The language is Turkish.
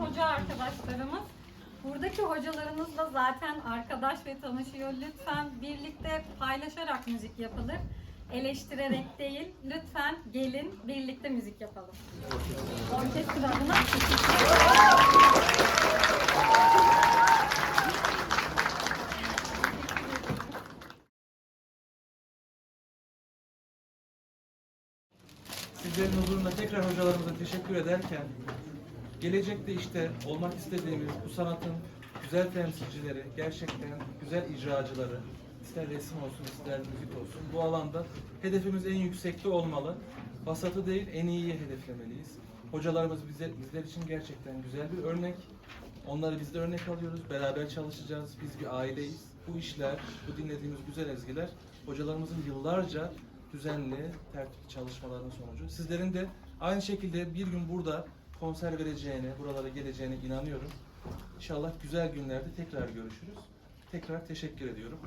hoca arkadaşlarımız. Buradaki hocalarımız da zaten arkadaş ve tanışıyor. Lütfen birlikte paylaşarak müzik yapılır. Eleştirerek değil. Lütfen gelin birlikte müzik yapalım. Orkestra adına teşekkür ederim. Sizlerin huzurunda tekrar hocalarımıza teşekkür ederken, gelecekte işte olmak istediğimiz bu sanatın güzel temsilcileri, gerçekten güzel icracıları, ister resim olsun, ister müzik olsun, bu alanda hedefimiz en yüksekte olmalı. Vasatı değil, en iyiyi hedeflemeliyiz. Hocalarımız bizler için gerçekten güzel bir örnek. Onları biz de örnek alıyoruz, beraber çalışacağız, biz bir aileyiz. Bu işler, bu dinlediğimiz güzel ezgiler, hocalarımızın yıllarca düzenli, tertipli çalışmalarının sonucu. Sizlerin de aynı şekilde bir gün burada konser vereceğine, buralara geleceğine inanıyorum. İnşallah güzel günlerde tekrar görüşürüz. Tekrar teşekkür ediyorum.